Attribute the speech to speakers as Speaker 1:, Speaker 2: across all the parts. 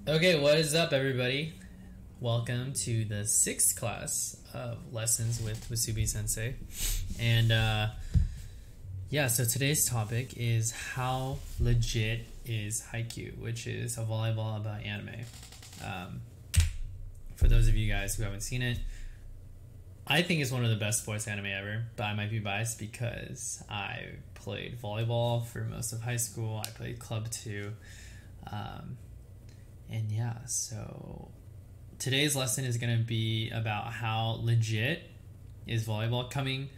Speaker 1: Okay, what is up, everybody? Welcome to the sixth class of lessons with Wasubi Sensei. And yeah, so today's topic is how legit is Haikyuu, which is a volleyball about anime. For those of you guys who haven't seen it, I think it's one of the best sports anime ever, but I might be biased because I played volleyball for most of high school. I played club too. And yeah, so today's lesson is going to be about how legit is volleyball, coming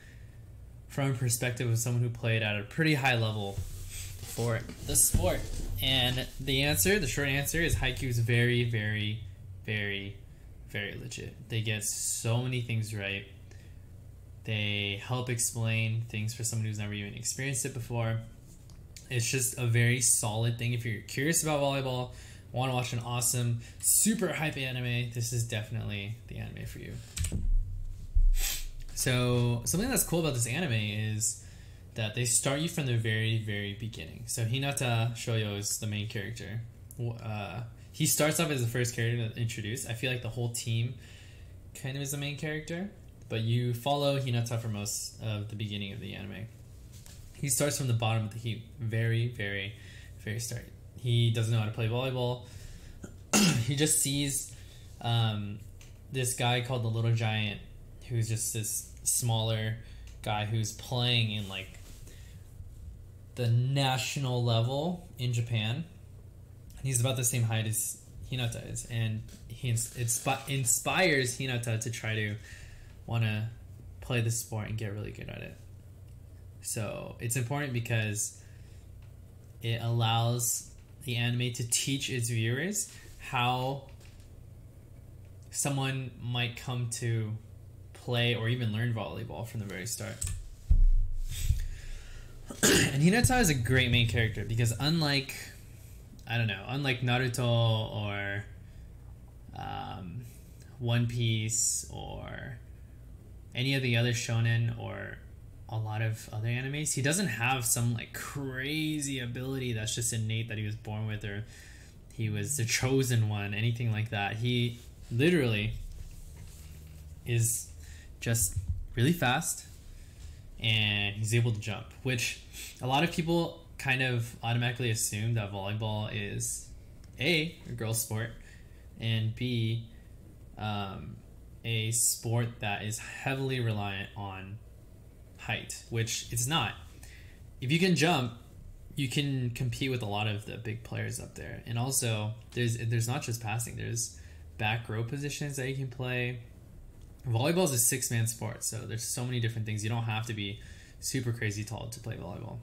Speaker 1: from a perspective of someone who played at a pretty high level for the sport. And the short answer is Haikyuu is very, very, very, very legit. They get so many things right. They help explain things for someone who's never even experienced it before. It's just a very solid thing. If you're curious about volleyball, want to watch an awesome, super hype anime, this is definitely the anime for you. So something that's cool about this anime is that they start you from the very, very beginning. So Hinata Shoyo is the main character. He starts off as the first character to introduce. I feel like the whole team kind of is the main character, but you follow Hinata for most of the beginning of the anime. He starts from the bottom of the heap, very, very, very start. He doesn't know how to play volleyball. He just sees this guy called the Little Giant, who's just this smaller guy who's playing in like the national level in Japan. He's about the same height as Hinata is, and he inspires Hinata to try to want to play the sport and get really good at it. So it's important because it allows the anime to teach its viewers how someone might come to play or even learn volleyball from the very start. And Hinata is a great main character because unlike Naruto or One Piece or any of the other shonen or a lot of other animes, he doesn't have some like crazy ability that's just innate that he was born with, or he was the chosen one, anything like that. He literally is just really fast and he's able to jump, which a lot of people kind of automatically assume that volleyball is a girl's sport and B, a sport that is heavily reliant on height, which it's not. If you can jump, you can compete with a lot of the big players up there. And also there's not just passing, there's back row positions that you can play. Volleyball is a 6-man sport, so there's so many different things. You don't have to be super crazy tall to play volleyball.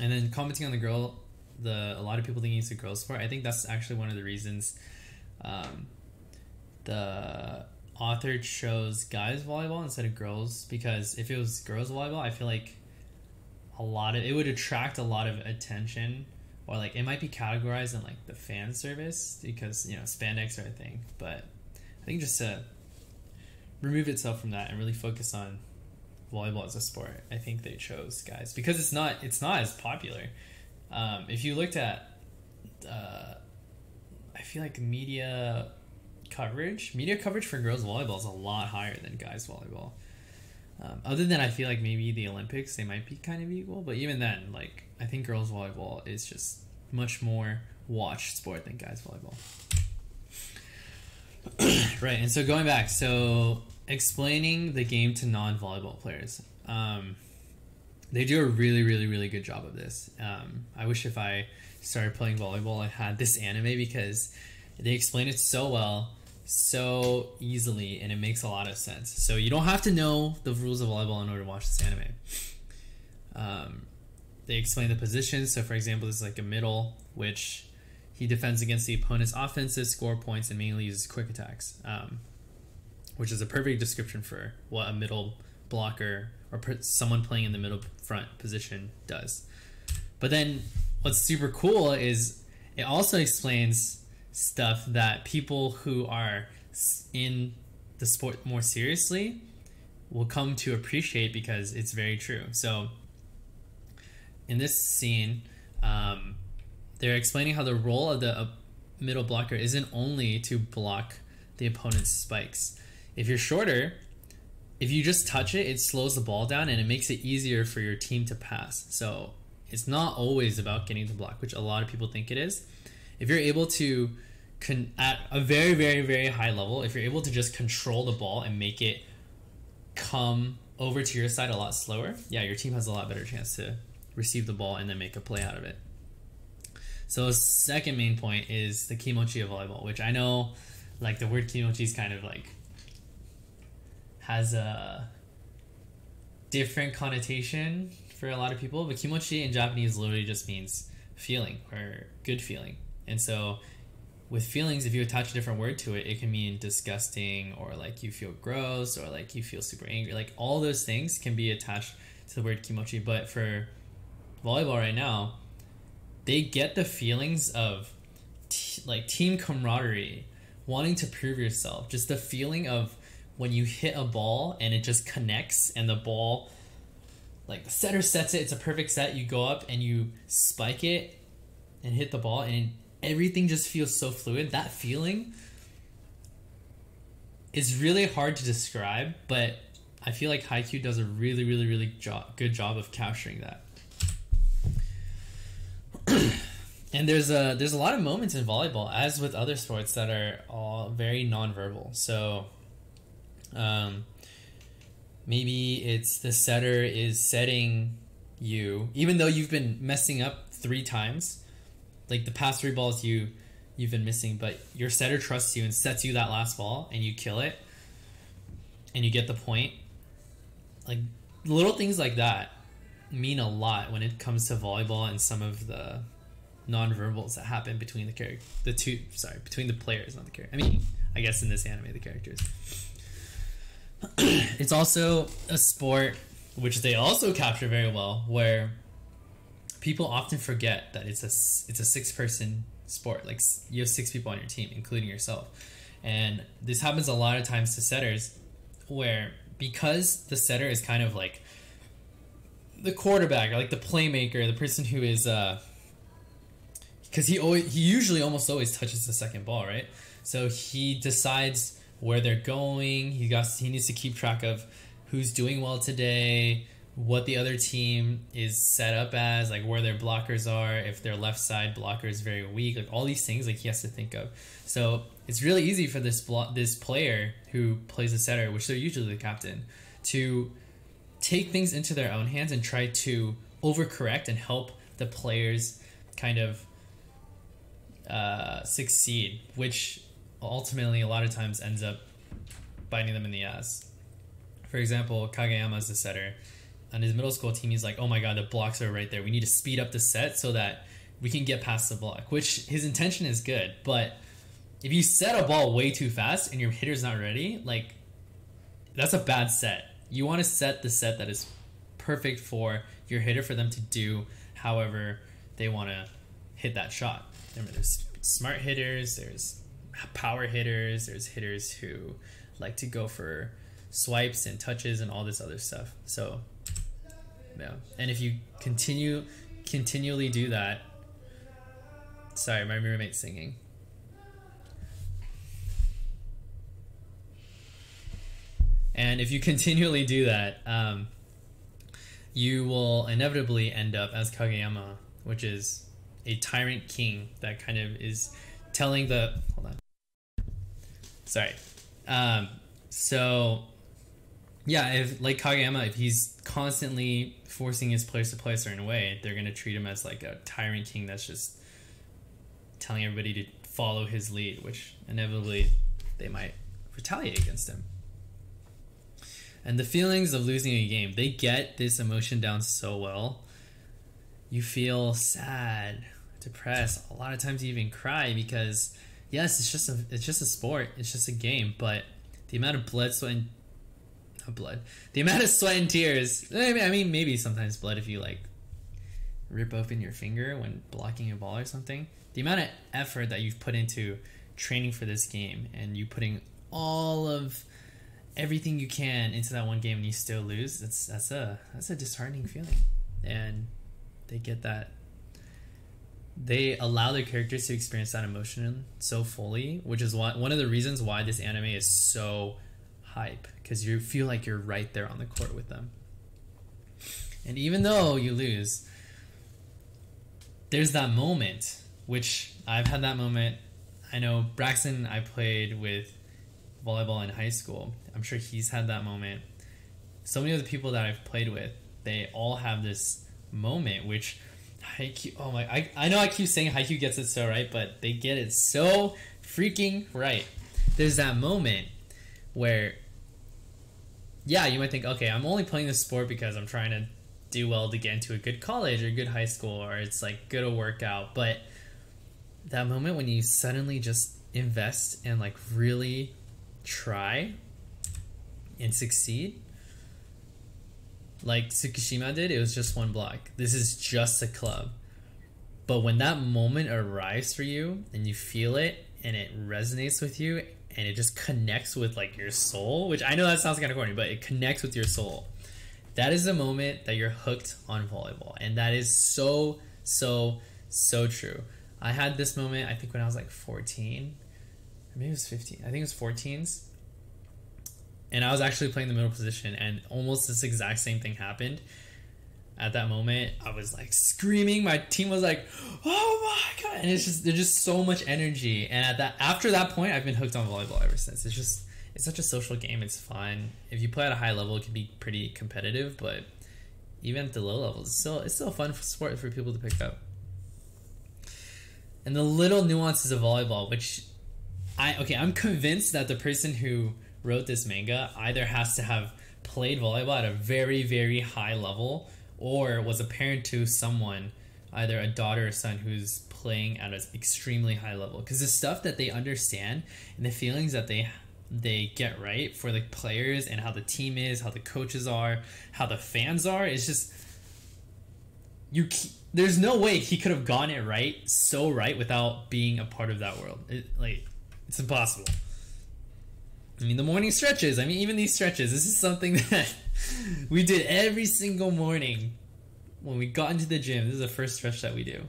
Speaker 1: And then commenting on a lot of people thinking it's a girls sport, I think that's actually one of the reasons the author chose guys volleyball instead of girls, because if it was girls volleyball, I feel like it would attract a lot of attention, or like it might be categorized in like the fan service because spandex are a thing. But I think just to remove itself from that and really focus on volleyball as a sport, I think they chose guys because it's not as popular. If you looked at I feel like media coverage for girls volleyball is a lot higher than guys volleyball. Other than I feel like maybe the Olympics, they might be kind of equal, but even then, like I think girls volleyball is just much more watched sport than guys volleyball. Right, and so going back, so explaining the game to non-volleyball players, they do a really, really, really good job of this. I wish if I started playing volleyball, I had this anime because they explain it so well, so easily, and it makes a lot of sense. So you don't have to know the rules of volleyball in order to watch this anime. They explain the positions. So for example, there's like a middle, which he defends against the opponent's offenses, score points, and mainly uses quick attacks, which is a perfect description for what a middle blocker or someone playing in the middle front position does. But then what's super cool is it also explains stuff that people who are in the sport more seriously will come to appreciate because it's very true. So in this scene, they're explaining how the role of the middle blocker isn't only to block the opponent's spikes. If you're shorter, if you just touch it, it slows the ball down and it makes it easier for your team to pass. So it's not always about getting the block, which a lot of people think it is. If you're able to, at a very, very, very high level, if you're able to just control the ball and make it come over to your side a lot slower, yeah, your team has a lot better chance to receive the ball and then make a play out of it. So second main point is the kimochi of volleyball, which I know like the word kimochi is kind of like has a different connotation for a lot of people, but kimochi in Japanese literally just means feeling or good feeling. And so with feelings, if you attach a different word to it, it can mean disgusting or like you feel gross or like you feel super angry. Like all those things can be attached to the word kimochi. But for volleyball right now, they get the feelings of like team camaraderie, wanting to prove yourself, just the feeling of when you hit a ball and it just connects and the ball, like the setter sets it, it's a perfect set, you go up and you spike it and hit the ball and everything just feels so fluid. That feeling is really hard to describe, but I feel like Haikyuu does a really, really, really good job of capturing that. And there's a lot of moments in volleyball, as with other sports, that are all very nonverbal. So maybe it's the setter is setting you, even though you've been messing up 3 times, like the past 3 balls you've been missing, but your setter trusts you and sets you that last ball and you kill it and you get the point. Like little things like that mean a lot when it comes to volleyball and some of the non-verbals that happen between between the players, not the character. I mean, I guess in this anime, the characters. It's also a sport which they also capture very well, where people often forget that it's a 6-person sport. Like you have 6 people on your team, including yourself. And this happens a lot of times to setters, where because the setter is kind of like the quarterback or like the playmaker, the person who is because he usually almost always touches the second ball, right? So he decides where they're going. He needs to keep track of who's doing well today, what the other team is set up as, like where their blockers are, if their left side blocker is very weak, like all these things like he has to think of. So it's really easy for this player who plays the setter, which they're usually the captain, to take things into their own hands and try to overcorrect and help the players kind of succeed, which ultimately a lot of times ends up biting them in the ass. For example, Kageyama is the setter. On his middle school team, he's like, oh my god, the blocks are right there. We need to speed up the set so that we can get past the block, which his intention is good. But if you set a ball way too fast and your hitter's not ready, like that's a bad set. You want to set the set that is perfect for your hitter, for them to do however they want to hit that shot. Remember, there's smart hitters, there's power hitters, there's hitters who like to go for swipes and touches and all this other stuff. So yeah, and if you continually do that, sorry, my roommate's singing. And if you continually do that, you will inevitably end up as Kageyama, which is a tyrant king that kind of is telling the... Hold on. Sorry. So, yeah, if like Kageyama, if he's constantly forcing his players to play a certain way, they're going to treat him as like a tyrant king that's just telling everybody to follow his lead, which inevitably they might retaliate against him. And the feelings of losing a game, they get this emotion down so well. You feel sad, depressed. A lot of times you even cry because, yes, it's just a sport. It's just a game. But the amount of the amount of sweat and tears. I mean, maybe sometimes blood if you like rip open your finger when blocking a ball or something. The amount of effort that you've put into training for this game, and you putting all of everything you can into that one game and you still lose, that's a disheartening feeling. And they get that they allow their characters to experience that emotion so fully, which is one of the reasons why this anime is so hype, because you feel like you're right there on the court with them. And even though you lose, there's that moment, which I've had that moment. I know Braxton, I played with volleyball in high school. I'm sure he's had that moment. So many of the people that I've played with, they all have this moment, which Haikyuu, oh my, I know I keep saying Haikyuu gets it so right, but they get it so freaking right. There's that moment where, yeah, you might think, okay, I'm only playing this sport because I'm trying to do well to get into a good college or a good high school, or it's like good to work out. But that moment when you suddenly just invest and like really try and succeed, like Tsukishima did, it was just one block. This is just a club. But when that moment arrives for you and you feel it and it resonates with you and it just connects with like your soul, which I know that sounds kind of corny, but it connects with your soul. That is the moment that you're hooked on volleyball. And that is so, so, so true. I had this moment, I think when I was like 14, or maybe it was 15. I think it was 14s. And I was actually playing the middle position, and almost this exact same thing happened. At that moment, I was like screaming. My team was like, "Oh my god!" And there's just so much energy. And after that point, I've been hooked on volleyball ever since. It's such a social game. It's fun. If you play at a high level, it can be pretty competitive, but even at the low levels, it's still a fun sport for people to pick up. And the little nuances of volleyball, which I'm convinced that the person who wrote this manga either has to have played volleyball at a very, very high level, or was a parent to someone, either a daughter or son, who's playing at an extremely high level. Because the stuff that they understand and the feelings that they get right for the players and how the team is, how the coaches are, how the fans are, it's just there's no way he could have gotten it right, so right, without being a part of that world. It's impossible. I mean, the morning stretches, even these stretches, this is something that we did every single morning when we got into the gym. This is the first stretch that we do.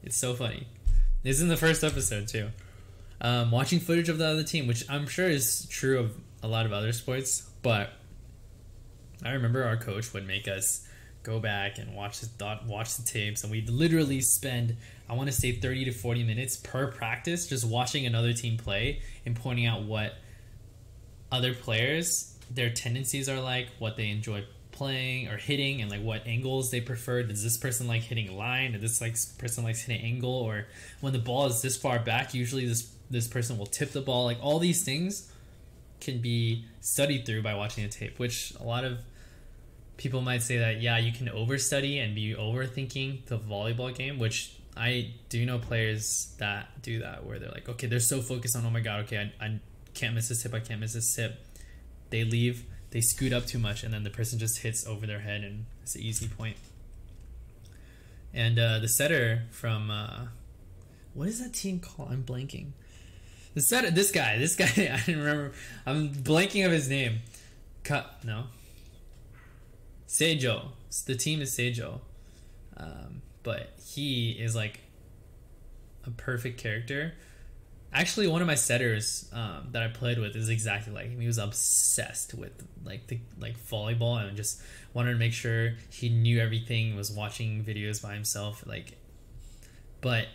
Speaker 1: It's so funny. This is in the first episode too. Watching footage of the other team, which I'm sure is true of a lot of other sports, but I remember our coach would make us go back and watch the tapes, and we'd literally spend, I want to say, 30 to 40 minutes per practice just watching another team play and pointing out what other players, their tendencies are like, what they enjoy playing or hitting, and like what angles they prefer. Does this person like hitting line, or this person likes hitting angle, or when the ball is this far back, usually this person will tip the ball. Like, all these things can be studied through by watching a tape, which a lot of people might say that, yeah, you can overstudy and be overthinking the volleyball game, which I do know players that do that, where they're like, okay, they're so focused on, oh my god, okay, I can't miss this tip, I can't miss this tip. They leave, they scoot up too much, and then the person just hits over their head, and it's an easy point. And the setter from what is that team called? I'm blanking. The setter, this guy, I didn't remember. I'm blanking of his name. Seijo. The team is Seijo. But he is like a perfect character. Actually, one of my setters that I played with is exactly like him. He was obsessed with like volleyball, and just wanted to make sure he knew everything, was watching videos by himself. But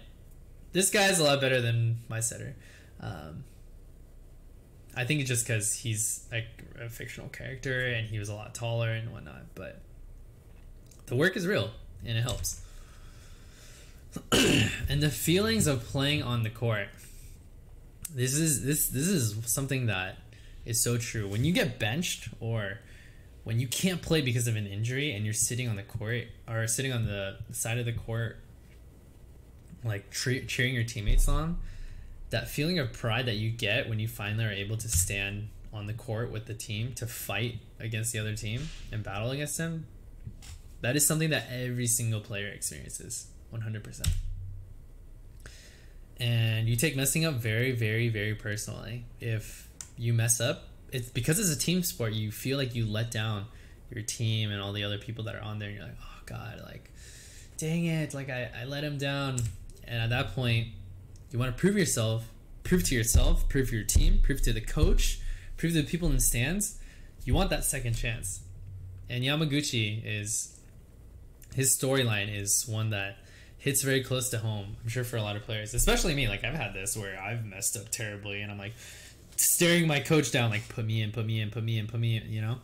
Speaker 1: this guy's a lot better than my setter. I think it's just because he's like a fictional character and he was a lot taller and whatnot. But the work is real and it helps. And the feelings of playing on the court. This is something that is so true. When you get benched, or when you can't play because of an injury and you're sitting on the court, or sitting on the side of the court, like cheering your teammates on, that feeling of pride that you get when you finally are able to stand on the court with the team to fight against the other team and battle against them, that is something that every single player experiences 100%. And you take messing up very, very, very personally. If you mess up, it's because it's a team sport. You feel like you let down your team and all the other people that are on there, and you're like, oh god, like, dang it, like I let him down. And at that point, you want to prove yourself, prove to yourself, prove to your team, prove to the coach, prove to the people in the stands. You want that second chance. And Yamaguchi his storyline is one that hits very close to home, I'm sure, for a lot of players, especially me. Like, I've had this where I've messed up terribly and I'm like staring my coach down, like, put me in, you know?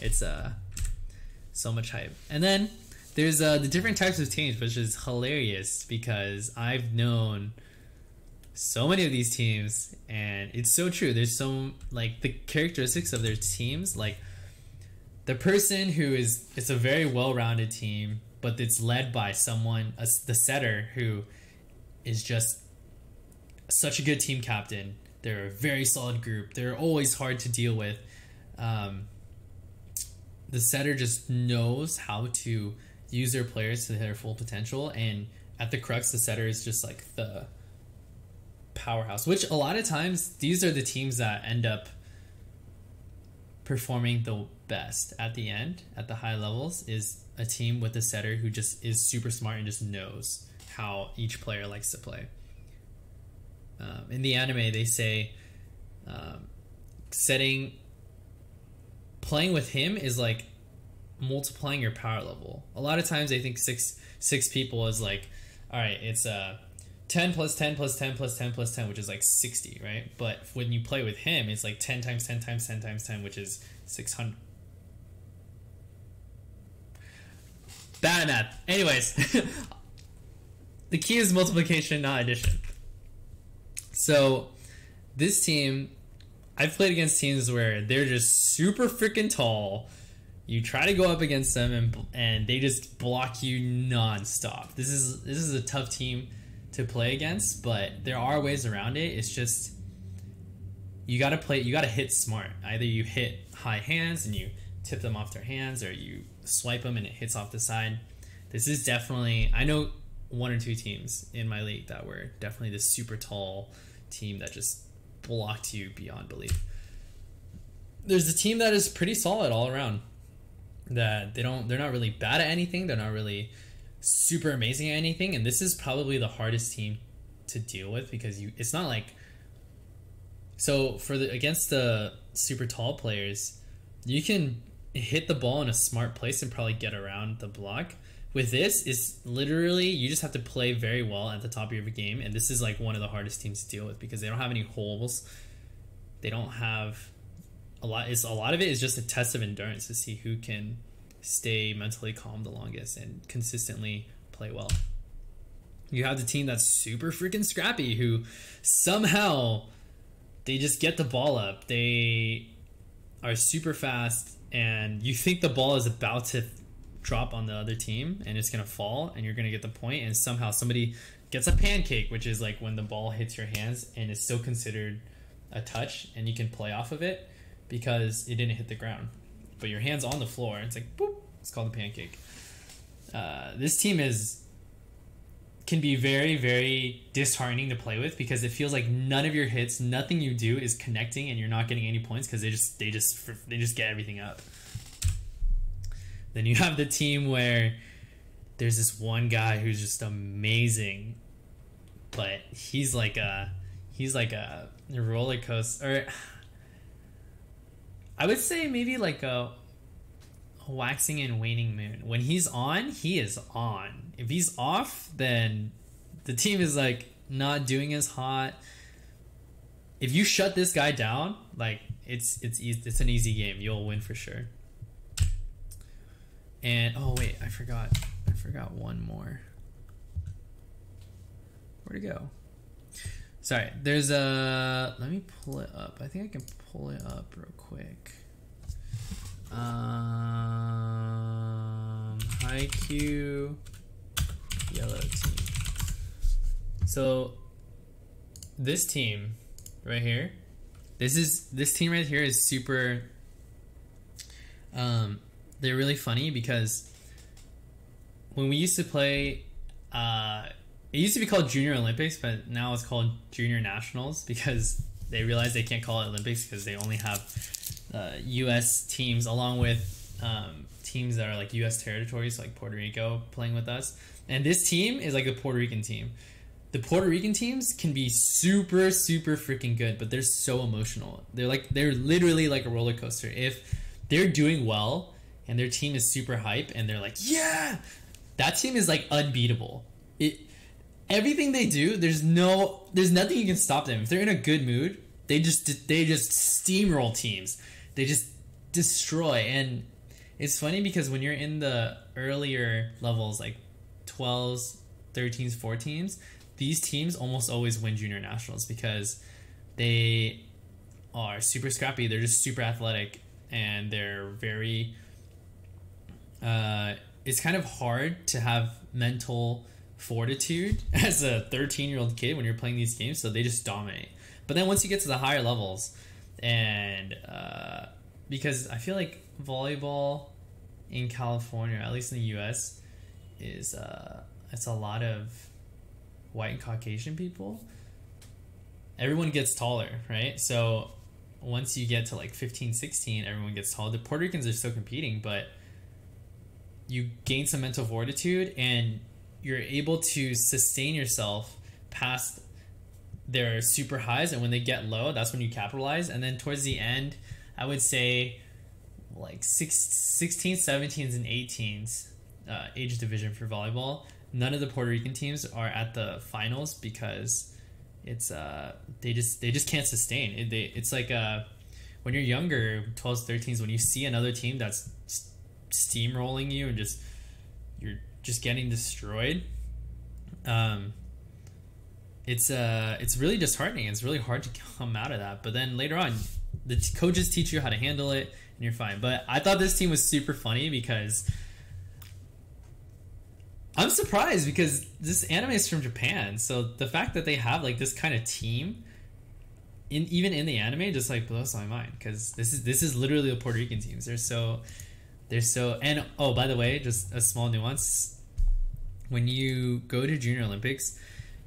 Speaker 1: It's so much hype. And then there's the different types of teams, which is hilarious because I've known so many of these teams, and it's so true. There's so, like, the characteristics of their teams, like the person who it's a very well-rounded team, but it's led by someone, the setter, who is just such a good team captain. They're a very solid group. They're always hard to deal with. The setter just knows how to use their players to their full potential, and at the crux, the setter is just like the powerhouse, which a lot of times these are the teams that end up performing the best at the end, at the high levels, is a team with a setter who just is super smart and just knows how each player likes to play. In the anime, they say playing with him is like multiplying your power level. A lot of times they think six people is like, all right, it's 10 plus 10 plus 10 plus 10 plus 10, which is like 60, right? But when you play with him, it's like 10 times 10 times 10 times 10, which is 600. Bad math. Anyways, the key is multiplication, not addition. So this team, I've played against teams where they're just super freaking tall. You try to go up against them and they just block you nonstop. This is a tough team to play against, but there are ways around it. It's just you gotta hit smart. Either you hit high hands and you tip them off their hands, or you swipe them and it hits off the side. This is definitely, I know one or two teams in my league that were definitely the super tall team that just blocked you beyond belief. There's a team that is pretty solid all around, that they're not really bad at anything, they're not really super amazing at anything, and this is probably the hardest team to deal with because it's not like, so against the super tall players, you can hit the ball in a smart place and probably get around the block. With this, is literally you just have to play very well at the top of your game, and this is like one of the hardest teams to deal with because they don't have any holes. They don't have a lot. A lot of it is just a test of endurance to see who can stay mentally calm the longest and consistently play well. You have the team that's super freaking scrappy, who somehow they just get the ball up. They are super fast, and you think the ball is about to drop on the other team and it's gonna fall and you're gonna get the point, and somehow somebody gets a pancake, which is like when the ball hits your hands and it's still considered a touch and you can play off of it because it didn't hit the ground, but your hand's on the floor. It's like boop. It's called a pancake. This team can be very, very disheartening to play with because it feels like none of your hits, nothing you do is connecting, and you're not getting any points because they just get everything up. Then you have the team where there's this one guy who's just amazing, but he's like a roller coaster, or I would say maybe like a waxing and waning moon. When he's on, he is on. If he's off, then the team is like not doing as hot. If you shut this guy down, like it's an easy game. You'll win for sure. And oh wait, I forgot one more. Where'd it go? Sorry, there's let me pull it up. I think I can pull it up real quick. Haikyuu yellow team. So this team right here, this team right here is super they're really funny because when we used to play, it used to be called Junior Olympics, but now it's called Junior Nationals because they realize they can't call it Olympics because they only have U.S. teams along with teams that are like U.S. territories, like Puerto Rico, playing with us. And this team is like a Puerto Rican team. the Puerto Rican teams can be super, super freaking good, but they're so emotional. They're literally like a roller coaster. If they're doing well and their team is super hype and they're like, yeah, that team is like unbeatable. Everything they do, there's nothing you can stop them. If they're in a good mood, they just steamroll teams. They just destroy. And it's funny because when you're in the earlier levels, like 12s, 13s, 14s, these teams almost always win junior nationals because they are super scrappy. They're just super athletic, and they're very it's kind of hard to have mental fortitude as a 13-year-old kid when you're playing these games, so they just dominate. But then once you get to the higher levels, and because I feel like volleyball in California, at least in the US, is it's a lot of white and Caucasian people. Everyone gets taller, right? So once you get to like 15, 16, everyone gets taller. The Puerto Ricans are still competing, but you gain some mental fortitude and you're able to sustain yourself past their super highs, and when they get low, that's when you capitalize. And then towards the end, I would say like 16s, 17s, and 18s age division for volleyball, none of the Puerto Rican teams are at the finals because it's they just can't sustain. It's like when you're younger, 12s, 13s, when you see another team that's steamrolling you and you're just getting destroyed, it's really disheartening. It's really hard to come out of that. But then later on, the coaches teach you how to handle it, and you're fine. But I thought this team was super funny because I'm surprised because this anime is from Japan. So the fact that they have like this kind of team, even in the anime, just like blows my mind because this is literally the Puerto Rican teams. They're so. And oh, by the way, just a small nuance. When you go to Junior Olympics,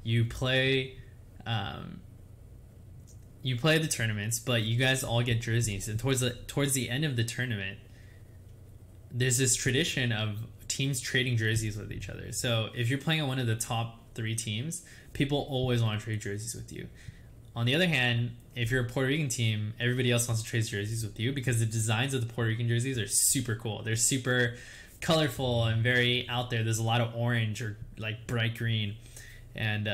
Speaker 1: you play the tournaments, but you guys all get jerseys. And towards the end of the tournament, there's this tradition of teams trading jerseys with each other. So if you're playing on one of the top 3 teams, people always want to trade jerseys with you. On the other hand, if you're a Puerto Rican team, everybody else wants to trade jerseys with you because the designs of the Puerto Rican jerseys are super cool. They're super colorful and very out there. There's a lot of orange or like bright green, and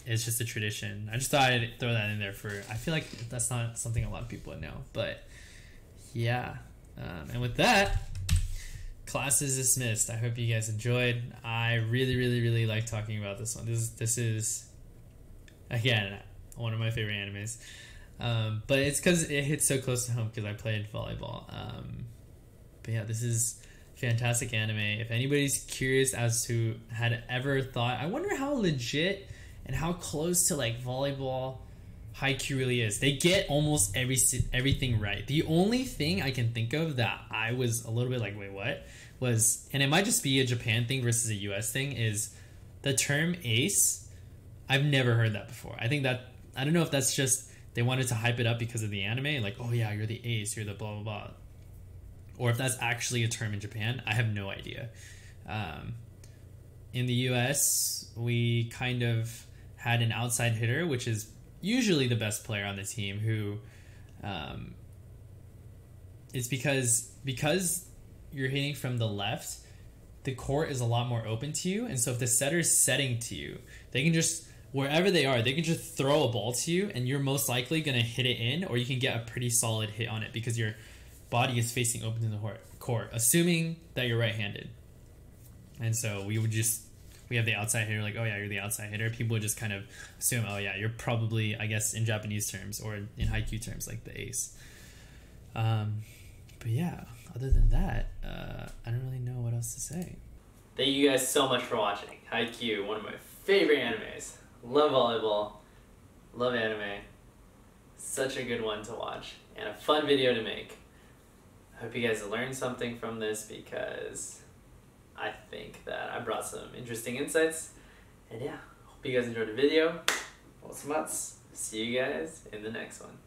Speaker 1: it's just a tradition. I just thought I'd throw that in there I feel like that's not something a lot of people would know, but yeah. And with that, class is dismissed. I hope you guys enjoyed. I really, really, really like talking about this one. This is again one of my favorite animes, but it's because it hits so close to home because I played volleyball. But yeah, this is fantastic anime. If anybody's curious as to had ever thought, I wonder how legit and how close to like volleyball Haikyuu really is. They get almost everything right. The only thing I can think of that I was a little bit like, wait, what? Was, and it might just be a Japan thing versus a US thing, is the term ace. I've never heard that before. I don't know if that's just they wanted to hype it up because of the anime, like, oh yeah, you're the ace, you're the blah blah blah, or if that's actually a term in Japan. I have no idea. In the US, we kind of had an outside hitter, which is usually the best player on the team, who it's because you're hitting from the left, the court is a lot more open to you, and so if the setter's setting to you, they can just, wherever they are, they can just throw a ball to you, and you're most likely going to hit it in, or you can get a pretty solid hit on it because your body is facing open to the court, assuming that you're right-handed. And so we have the outside hitter, like, oh yeah, you're the outside hitter. People would just kind of assume, oh yeah, you're probably, I guess, in Japanese terms or in Haikyuu terms, like the ace. But yeah, other than that, I don't really know what else to say. Thank you guys so much for watching. Haikyuu, one of my favorite animes. Love volleyball, love anime. Such a good one to watch and a fun video to make. I hope you guys learned something from this because I think that I brought some interesting insights. And yeah, hope you guys enjoyed the video. OSOMATSU. See you guys in the next one.